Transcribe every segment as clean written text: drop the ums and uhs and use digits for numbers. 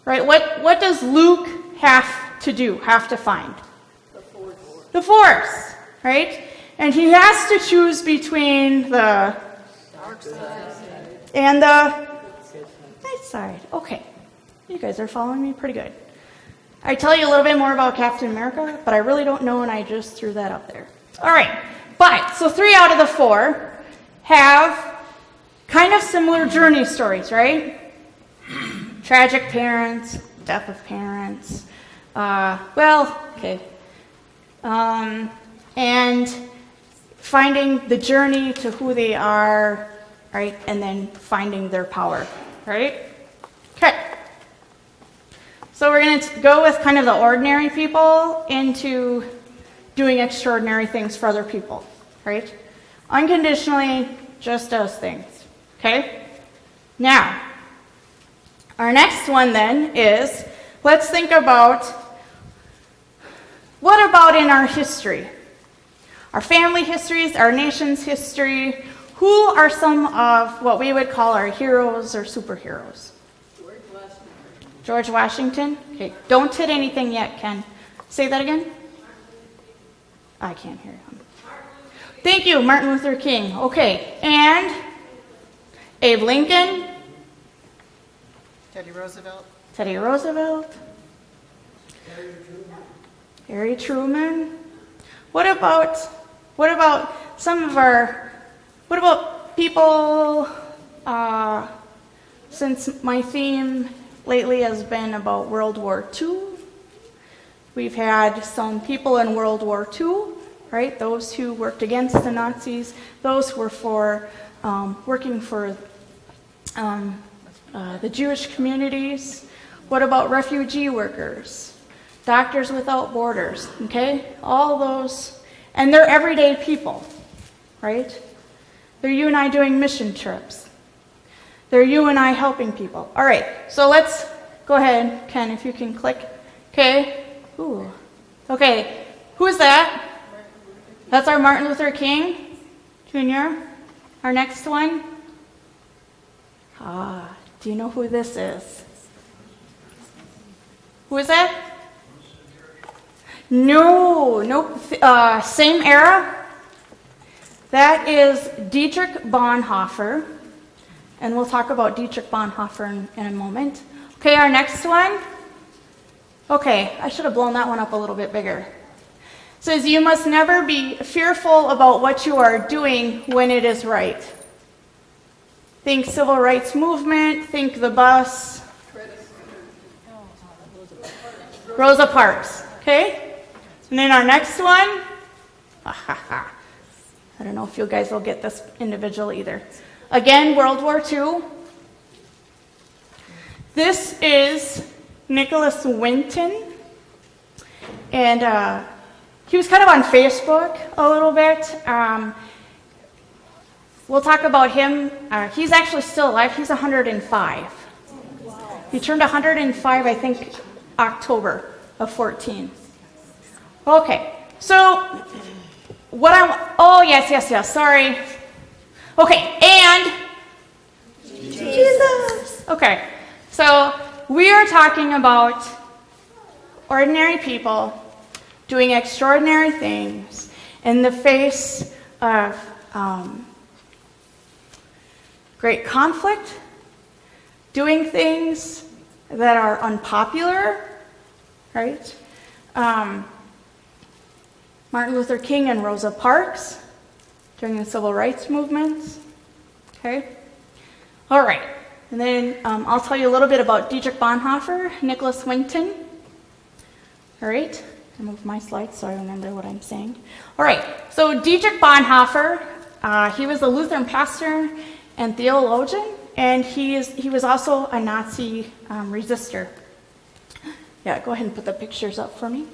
right? What does Luke have to do, have to find? The force, right? And he has to choose between the dark side and the light side. Okay. You guys are following me pretty good. I tell you a little bit more about Captain America, but I really don't know, and I just threw that up there. All right. But, so 3 out of the 4 have kind of similar journey stories, right? Tragic parents, death of parents. And finding the journey to who they are, right? And then finding their power, right? Okay. So we're going to go with kind of the ordinary people into doing extraordinary things for other people, right? Unconditionally, just does things, okay? Now, our next one then is, let's think about, what about in our history? Our family histories, our nation's history, who are some of what we would call our heroes or superheroes? George Washington? Okay, don't hit anything yet, Ken. Say that again? I can't hear him. Thank you, Martin Luther King. Okay, and Abe Lincoln? Teddy Roosevelt. Teddy Roosevelt? Harry Truman? What about some of our, what about people, since my theme lately has been about World War II. We've had some people in World War II, right? Those who worked against the Nazis, those who were working for the Jewish communities. What about refugee workers? Doctors Without Borders, okay? All those, and they're everyday people, right? They're you and I doing mission trips. They're you and I helping people. All right, so let's go ahead, Ken, if you can click. Okay. Ooh. Okay, who's that? That's our Martin Luther King Jr. Our next one. Do you know who this is? Who is that? No, same era. That is Dietrich Bonhoeffer. And we'll talk about Dietrich Bonhoeffer in a moment. Okay, our next one. Okay, I should have blown that one up a little bit bigger. It says, you must never be fearful about what you are doing when it is right. Think civil rights movement, think the bus. Rosa Parks, okay? And then our next one. I don't know if you guys will get this individual either. Again, World War II. This is Nicholas Winton. And he was kind of on Facebook a little bit. We'll talk about him. He's actually still alive. He's 105. He turned 105, I think, October of 14. Okay, so yes, sorry. Okay, and Jesus. Okay, so we are talking about ordinary people doing extraordinary things in the face of great conflict, doing things that are unpopular, right? Martin Luther King and Rosa Parks during the civil rights movements. Okay? All right. And then I'll tell you a little bit about Dietrich Bonhoeffer, Nicholas Winton. All right. I move my slides so I remember what I'm saying. All right. So Dietrich Bonhoeffer, he was a Lutheran pastor and theologian, and he was also a Nazi resistor. Yeah, go ahead and put the pictures up for me.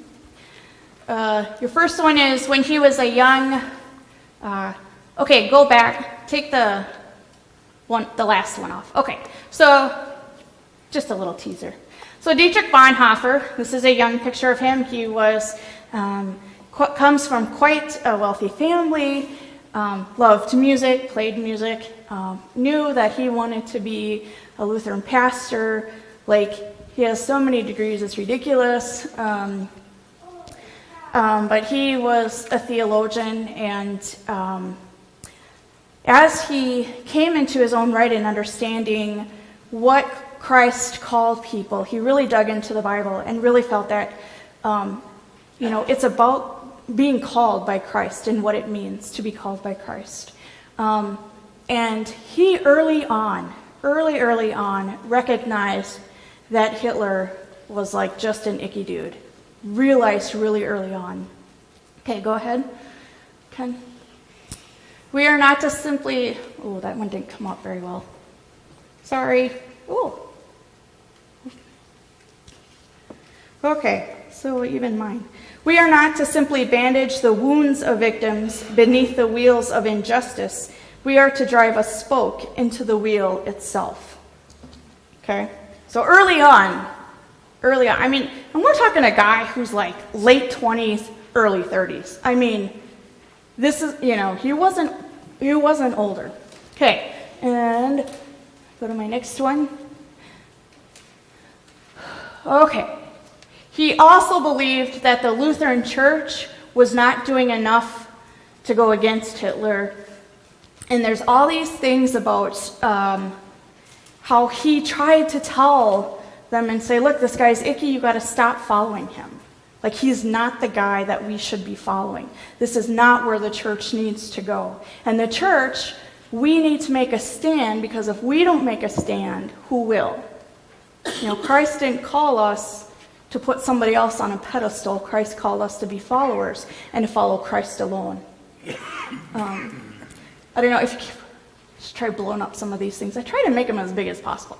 Your first one is when he was a young. Okay, go back. Take the last one off. Okay, so just a little teaser. So Dietrich Bonhoeffer. This is a young picture of him. He was comes from quite a wealthy family. Loved music, played music. Knew that he wanted to be a Lutheran pastor. Like he has so many degrees, it's ridiculous. But he was a theologian, and as he came into his own right in understanding what Christ called people, he really dug into the Bible and really felt that, it's about being called by Christ and what it means to be called by Christ. And he early on, recognized that Hitler was like just an icky dude. Realized really early on. Okay, go ahead, Ken. We are not to simply, oh, that one didn't come up very well. Sorry. Oh. Okay, so even mine. We are not to simply bandage the wounds of victims beneath the wheels of injustice. We are to drive a spoke into the wheel itself. Okay? So early on, I mean, and we're talking a guy who's like late 20s, early 30s. I mean, this is, he wasn't older. Okay, and go to my next one. Okay. He also believed that the Lutheran Church was not doing enough to go against Hitler. And there's all these things about how he tried to tell them and say, look, this guy's icky, you got to stop following him. Like, he's not the guy that we should be following. This is not where the church needs to go. And the church, we need to make a stand, because if we don't make a stand, who will? Christ didn't call us to put somebody else on a pedestal. Christ called us to be followers and to follow Christ alone. I don't know if you just try blowing up some of these things. I try to make them as big as possible.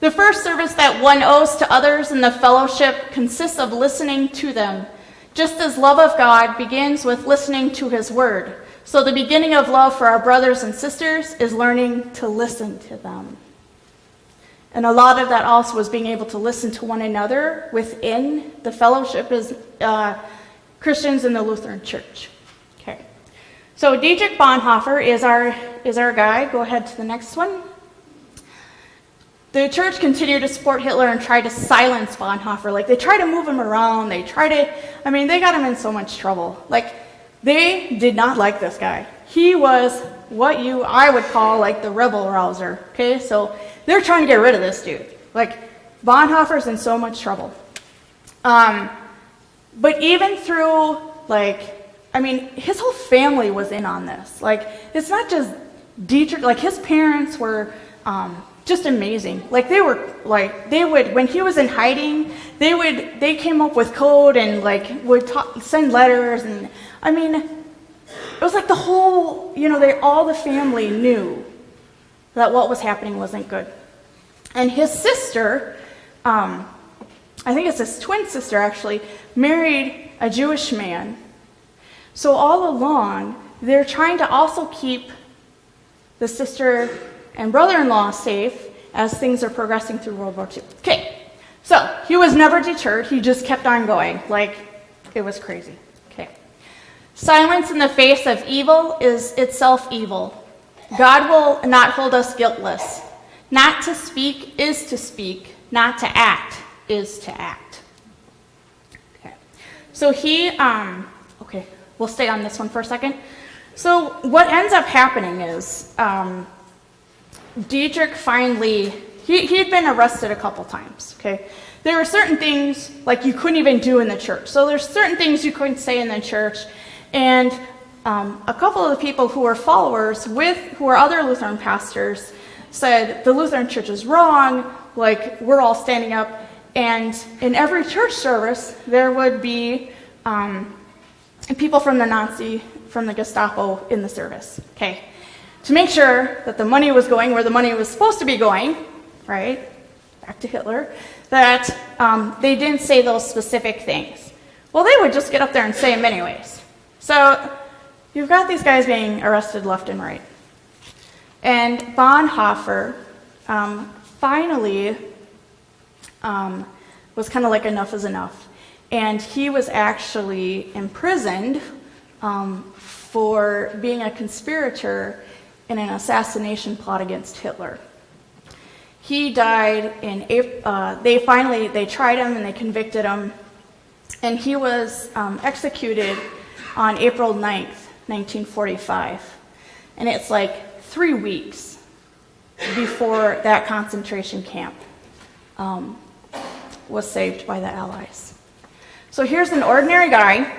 The first service that one owes to others in the fellowship consists of listening to them, just as love of God begins with listening to his word. So the beginning of love for our brothers and sisters is learning to listen to them. And a lot of that also was being able to listen to one another within the fellowship as Christians in the Lutheran Church. Okay. So Dietrich Bonhoeffer is our guy. Go ahead to the next one. The church continued to support Hitler and tried to silence Bonhoeffer. Like, they tried to move him around. They got him in so much trouble. Like, they did not like this guy. He was what I would call like the rebel rouser. Okay, so they're trying to get rid of this dude. Like, Bonhoeffer's in so much trouble. But even through, his whole family was in on this. Like, it's not just Dietrich. Like, his parents were just amazing. Like, they would, when he was in hiding, they came up with code and would send letters, and it was like the whole, all the family knew that what was happening wasn't good. And his sister, I think it's his twin sister actually, married a Jewish man. So all along, they're trying to also keep the sister and brother-in-law safe as things are progressing through World War II. Okay, so he was never deterred. He just kept on going. It was crazy. Okay. Silence in the face of evil is itself evil. God will not hold us guiltless. Not to speak is to speak. Not to act is to act. Okay. So okay, we'll stay on this one for a second. So what ends up happening is Dietrich finally, he'd been arrested a couple times, okay? There were certain things, you couldn't even do in the church. So there's certain things you couldn't say in the church. And a couple of the people who were followers who were other Lutheran pastors said, the Lutheran church is wrong, we're all standing up. And in every church service, there would be people from the Gestapo in the service, okay? To make sure that the money was going where the money was supposed to be going, right? Back to Hitler, that they didn't say those specific things. Well, they would just get up there and say them anyways. So you've got these guys being arrested left and right. And Bonhoeffer finally was kind of enough is enough. And he was actually imprisoned for being a conspirator in an assassination plot against Hitler. He died in April. They tried him and they convicted him, and he was executed on April 9th, 1945. And it's like 3 weeks before that concentration camp was saved by the Allies. So here's an ordinary guy,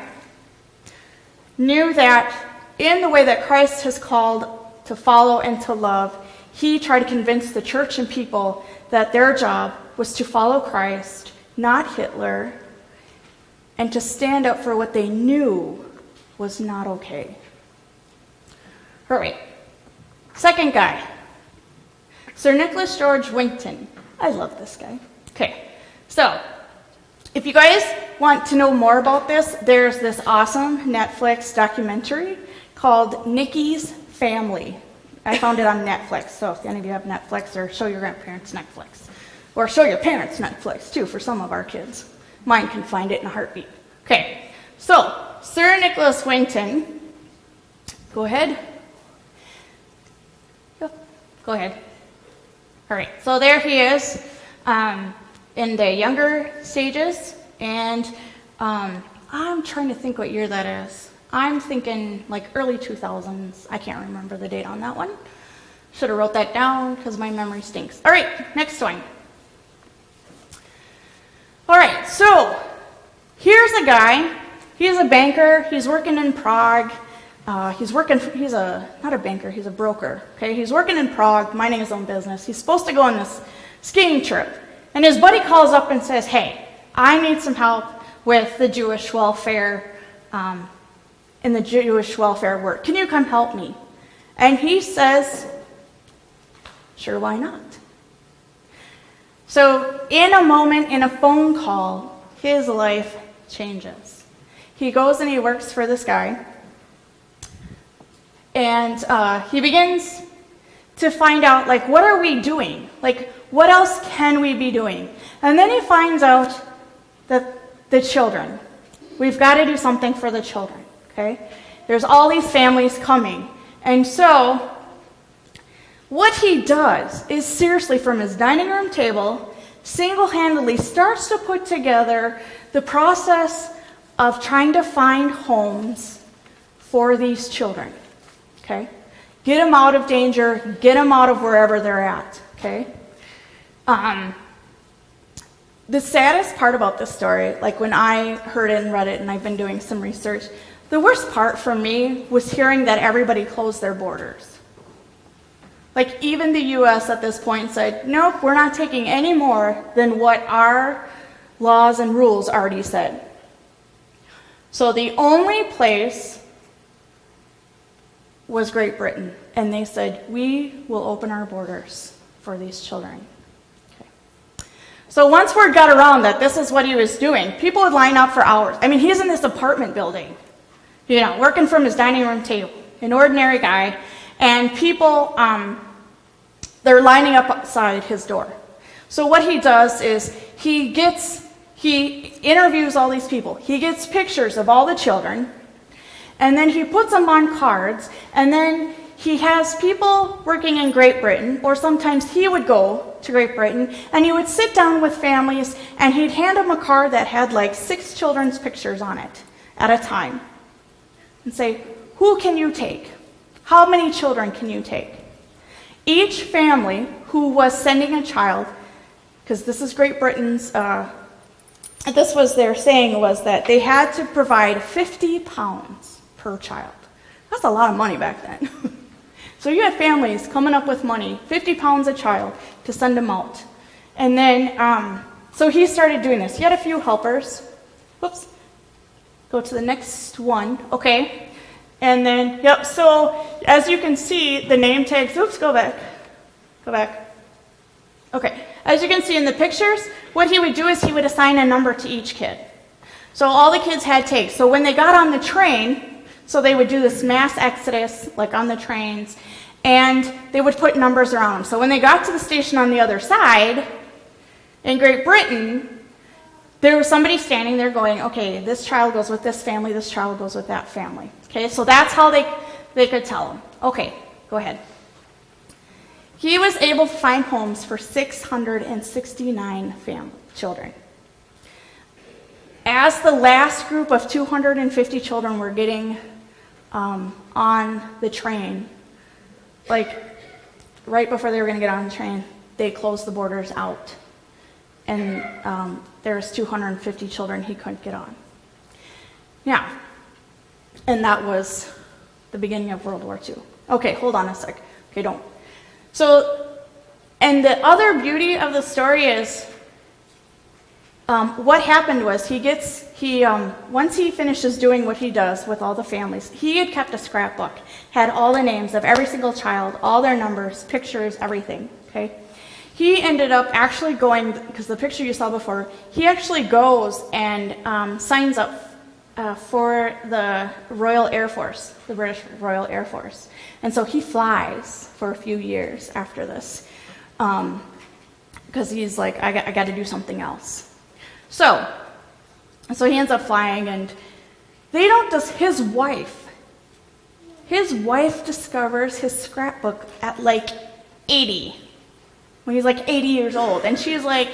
knew that in the way that Christ has called to follow and to love, he tried to convince the church and people that their job was to follow Christ, not Hitler, and to stand up for what they knew was not okay. All right. Second guy, Sir Nicholas George Winton. I love this guy. Okay, so if you guys want to know more about this, there's this awesome Netflix documentary called Nicky's Family. I found it on Netflix, so if any of you have Netflix, or show your grandparents Netflix. Or show your parents Netflix, too, for some of our kids. Mine can find it in a heartbeat. Okay, so Sir Nicholas Winton, go ahead. Yep, go ahead. All right, so there he is in the younger stages, and I'm trying to think what year that is. I'm thinking like early 2000s. I can't remember the date on that one. Should have wrote that down because my memory stinks. All right, next one. All right, so here's a guy. He's a banker. He's working in Prague. Not a banker, he's a broker. Okay, he's working in Prague, minding his own business. He's supposed to go on this skiing trip. And his buddy calls up and says, hey, I need some help with the Jewish welfare, in the Jewish welfare work. Can you come help me? And he says, sure, why not? So in a moment, in a phone call, his life changes. He goes and he works for this guy. And he begins to find out, like, what are we doing? Like, what else can we be doing? And then he finds out that the children, we've got to do something for the children, okay? There's all these families coming. And so what he does is, seriously, from his dining room table, single-handedly starts to put together the process of trying to find homes for these children. Okay? Get them out of danger, get them out of wherever they're at, okay? The saddest part about this story, like when I heard it and read it, and I've been doing some research, the worst part for me was hearing that everybody closed their borders. Like even the U.S. at this point said, nope, we're not taking any more than what our laws and rules already said. So the only place was Great Britain, and they said, we will open our borders for these children. Okay. So once word got around that this is what he was doing, people would line up for hours. I mean, he's in this apartment building, working from his dining room table, an ordinary guy, and people, they're lining up outside his door. So what he does is he interviews all these people. He gets pictures of all the children, and then he puts them on cards, and then he has people working in Great Britain, or sometimes he would go to Great Britain, and he would sit down with families, and he'd hand them a card that had like 6 children's pictures on it at a time, and say, who can you take? How many children can you take? Each family who was sending a child, because this is Great Britain's, this was their saying was that they had to provide 50 pounds per child. That's a lot of money back then. So you had families coming up with money, 50 pounds a child, to send them out. And then, so he started doing this. He had a few helpers. Whoops. Go to the next one. Okay. And then, yep, so as you can see, the name tags, oops, go back. Okay. As you can see in the pictures, what he would do is he would assign a number to each kid. So all the kids had tags. So when they got on the train, so they would do this mass exodus, like on the trains, and they would put numbers around them. So when they got to the station on the other side, in Great Britain, there was somebody standing there going, okay, this child goes with this family, this child goes with that family. Okay, so that's how they could tell them. Okay, go ahead. he was able to find homes for 669 children. As the last group of 250 children were getting on the train, like right before they were going to get on the train, they closed the borders out. And there was 250 children he couldn't get on. Yeah. And that was the beginning of World War II. Okay, hold on a sec. Okay, don't. So, and the other beauty of the story is, what happened was once he finishes doing what he does with all the families, he had kept a scrapbook, had all the names of every single child, all their numbers, pictures, everything, okay? He ended up actually going, because the picture you saw before, he actually goes and signs up for the Royal Air Force, the British Royal Air Force. And so he flies for a few years after this, because he's like, I got to do something else. So he ends up flying, and his wife discovers his scrapbook at like 80, when he's like 80 years old, and she's like,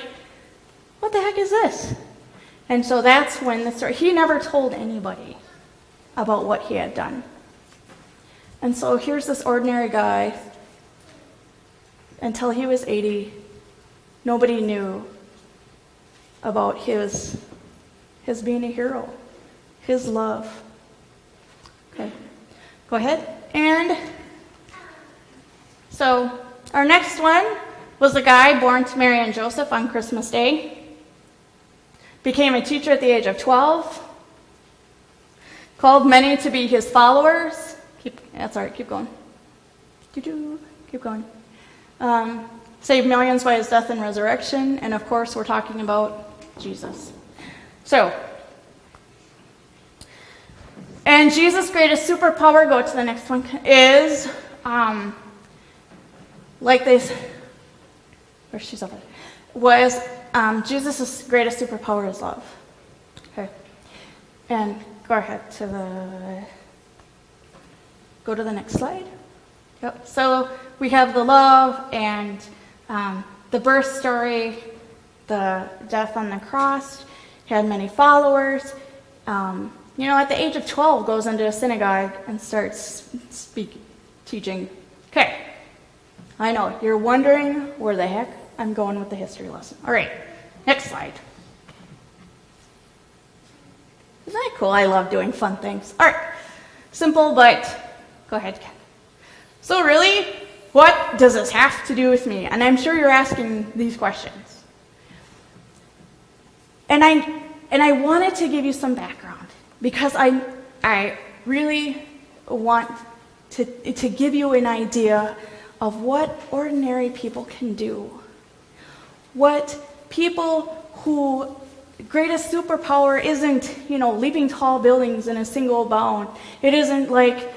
what the heck is this? And so that's when the story, he never told anybody about what he had done. And so here's this ordinary guy, until he was 80, nobody knew about his being a hero, his love. Okay, go ahead. And so our next one was a guy born to Mary and Joseph on Christmas Day. Became a teacher at the age of 12. Called many to be his followers. That's all right, keep going. Keep going. Saved millions by his death and resurrection. And of course, we're talking about Jesus. So, and Jesus' greatest superpower, go to the next one, is, like this, where she's over, was Jesus' greatest superpower is love. Okay. And go ahead go to the next slide. Yep. So we have the love and the birth story, the death on the cross. He had many followers. At the age of 12, goes into a synagogue and starts teaching. Okay. I know, you're wondering where the heck I'm going with the history lesson. All right, next slide. Isn't that cool? I love doing fun things. All right, simple, but go ahead, Ken. So really, what does this have to do with me? And I'm sure you're asking these questions. And I wanted to give you some background because I really want to give you an idea of what ordinary people can do. What people who greatest superpower isn't, leaping tall buildings in a single bound. It isn't like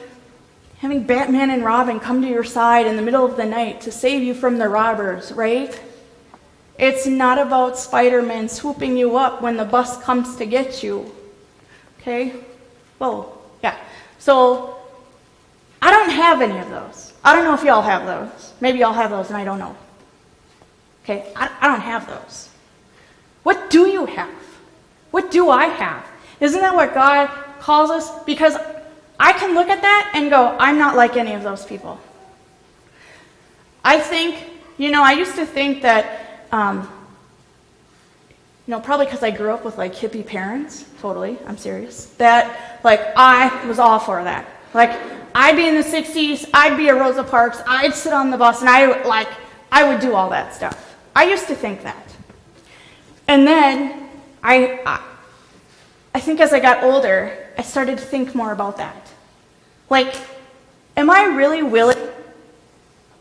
having Batman and Robin come to your side in the middle of the night to save you from the robbers, right? It's not about Spider-Man swooping you up when the bus comes to get you. Okay? Well, yeah. So, I don't have any of those. I don't know if y'all have those. Maybe y'all have those and I don't know. Okay? I don't have those. What do you have? What do I have? Isn't that what God calls us? Because I can look at that and go, I'm not like any of those people. I think, I used to think that, probably because I grew up with like hippie parents, totally, I'm serious, that like I was all for that. Like I'd be in the 60s, I'd be a Rosa Parks, I'd sit on the bus and I would do all that stuff. I used to think that. And then I think as I got older, I started to think more about that. Like, am I really willing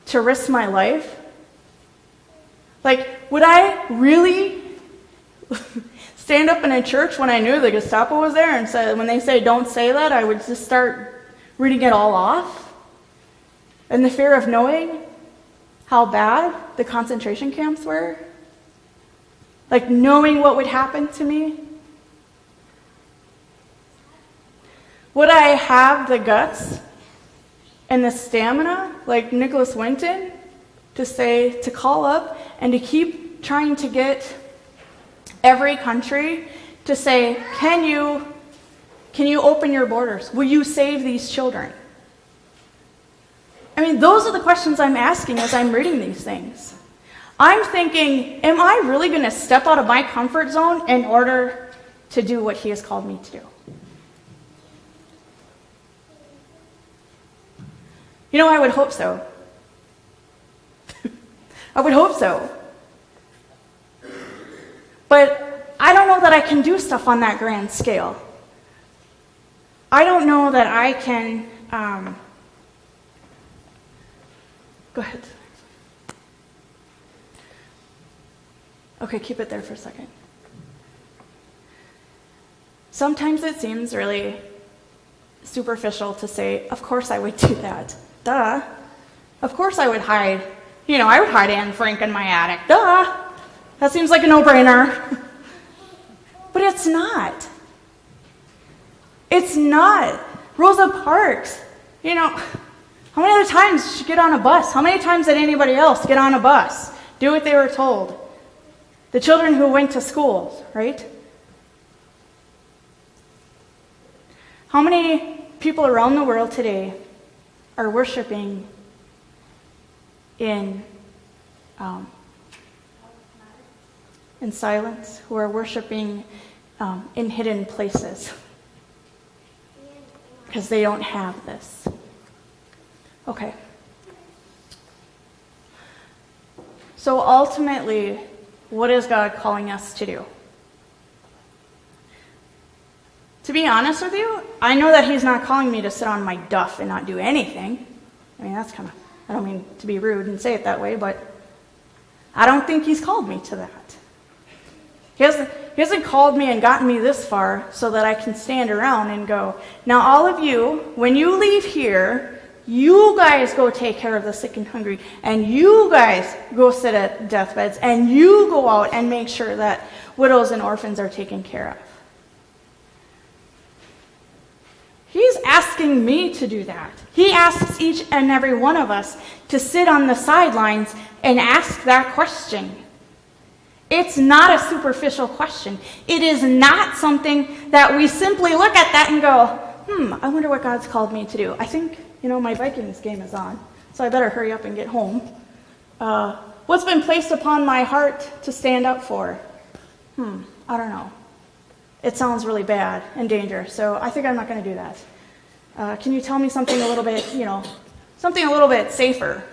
to risk my life? Like, would I really stand up in a church when I knew the Gestapo was there and said, when they say don't say that, I would just start reading it all off? And the fear of knowing how bad the concentration camps were? Like knowing what would happen to me? Would I have the guts and the stamina, like Nicholas Winton, to call up and to keep trying to get every country to say, can you open your borders? Will you save these children? I mean, those are the questions I'm asking as I'm reading these things. I'm thinking, am I really going to step out of my comfort zone in order to do what he has called me to do? You know, I would hope so. I would hope so. But I don't know that I can do stuff on that grand scale. I don't know that I can... Go ahead. Okay, keep it there for a second. Sometimes it seems really superficial to say, of course I would do that. Duh. Of course I would hide. I would hide Anne Frank in my attic. Duh. That seems like a no-brainer. But it's not. It's not. Rosa Parks, how many other times did she get on a bus? How many times did anybody else get on a bus? Do what they were told. The children who went to schools, right? How many people around the world today are worshiping in silence, who are worshiping in hidden places? Because they don't have this. Okay. So ultimately, what is God calling us to do? To be honest with you, I know that he's not calling me to sit on my duff and not do anything. I mean, that's kind of, I don't mean to be rude and say it that way, but I don't think he's called me to that. He hasn't called me and gotten me this far so that I can stand around and go, now all of you, when you leave here, you guys go take care of the sick and hungry, and you guys go sit at deathbeds, and you go out and make sure that widows and orphans are taken care of. He's asking me to do that. He asks each and every one of us to sit on the sidelines and ask that question. It's not a superficial question. It is not something that we simply look at that and go, I wonder what God's called me to do. I think, my Vikings game is on, so I better hurry up and get home. What's been placed upon my heart to stand up for? I don't know. It sounds really bad and dangerous, so I think I'm not going to do that. Can you tell me something a little bit, something a little bit safer?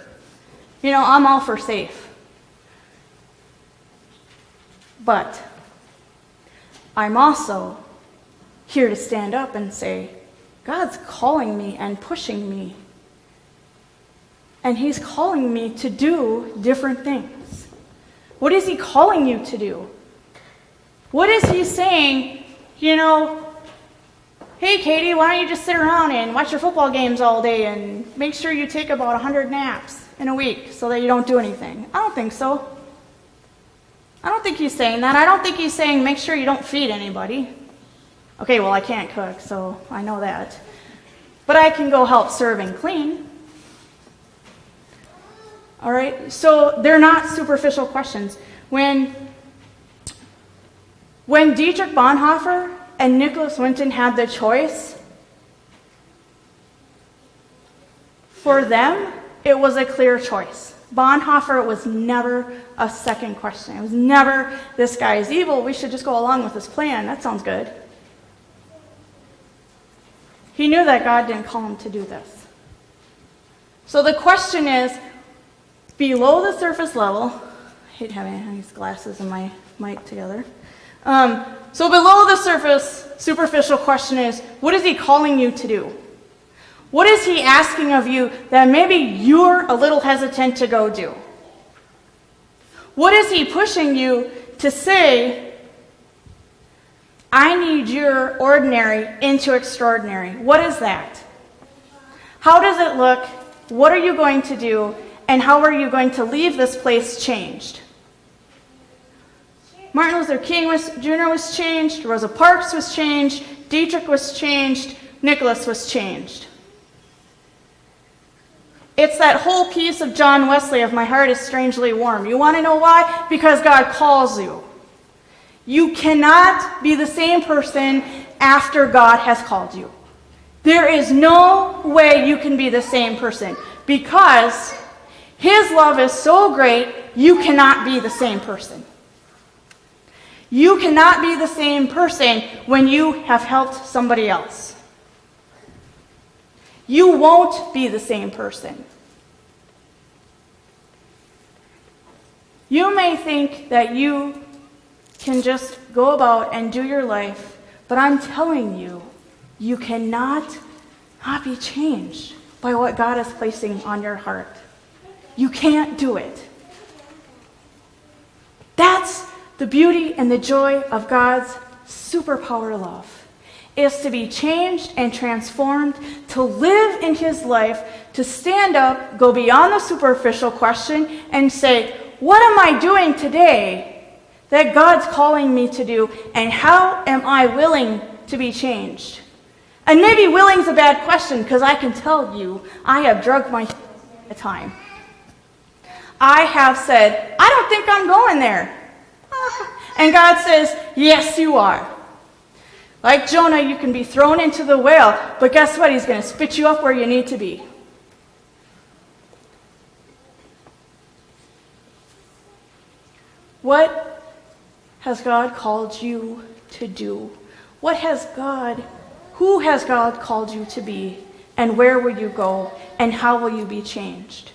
I'm all for safe. But I'm also here to stand up and say, God's calling me and pushing me. And he's calling me to do different things. What is he calling you to do? What is he saying, hey, Katie, why don't you just sit around and watch your football games all day and make sure you take about 100 naps in a week so that you don't do anything? I don't think so. I don't think he's saying that. I don't think he's saying make sure you don't feed anybody. Okay, well, I can't cook, so I know that. But I can go help serve and clean. All right? So they're not superficial questions. When Dietrich Bonhoeffer and Nicholas Winton had the choice, for them, it was a clear choice. Bonhoeffer was never a second question. It was never, this guy is evil, we should just go along with his plan. That sounds good. He knew that God didn't call him to do this. So the question is, below the surface level, I hate having these glasses and my mic together. So below the surface, superficial question is, what is he calling you to do? What is he asking of you that maybe you're a little hesitant to go do? What is he pushing you to say, I need your ordinary into extraordinary? What is that? How does it look? What are you going to do? And how are you going to leave this place changed? Martin Luther King Jr. was changed. Rosa Parks was changed. Dietrich was changed. Nicholas was changed. It's that whole piece of John Wesley of "My heart is strangely warm." You want to know why? Because God calls you. You cannot be the same person after God has called you. There is no way you can be the same person because His love is so great, you cannot be the same person. You cannot be the same person when you have helped somebody else. You won't be the same person. You may think that you can just go about and do your life, but I'm telling you, you cannot not be changed by what God is placing on your heart. You can't do it. That's the beauty and the joy of God's superpower love, is to be changed and transformed, to live in His life, to stand up, go beyond the superficial question, and say, what am I doing today that God's calling me to do, and how am I willing to be changed? And maybe willing's a bad question, because I can tell you, I have drugged my heels at a time. I have said, I don't think I'm going there. And God says, yes, you are. Like Jonah, you can be thrown into the whale, but guess what? He's going to spit you up where you need to be. What has God called you to do? Who has God called you to be? And where will you go? And how will you be changed?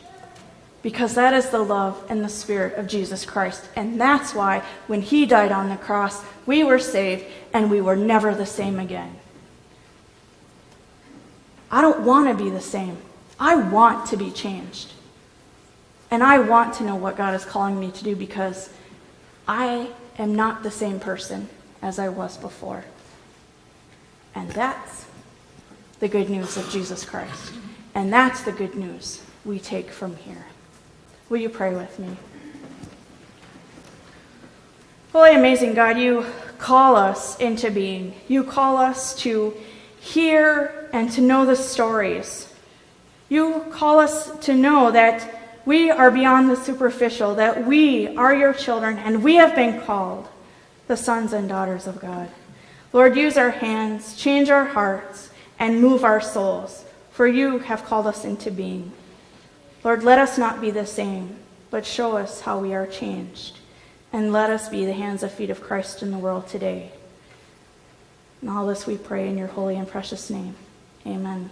Because that is the love and the Spirit of Jesus Christ. And that's why when He died on the cross, we were saved and we were never the same again. I don't want to be the same. I want to be changed. And I want to know what God is calling me to do, because I am not the same person as I was before. And that's the good news of Jesus Christ. And that's the good news we take from here. Will you pray with me? Holy, amazing God, you call us into being. You call us to hear and to know the stories. You call us to know that we are beyond the superficial, that we are your children, and we have been called the sons and daughters of God. Lord, use our hands, change our hearts, and move our souls, for you have called us into being. Lord, let us not be the same, but show us how we are changed, and let us be the hands and feet of Christ in the world today. And all this we pray in your holy and precious name. Amen.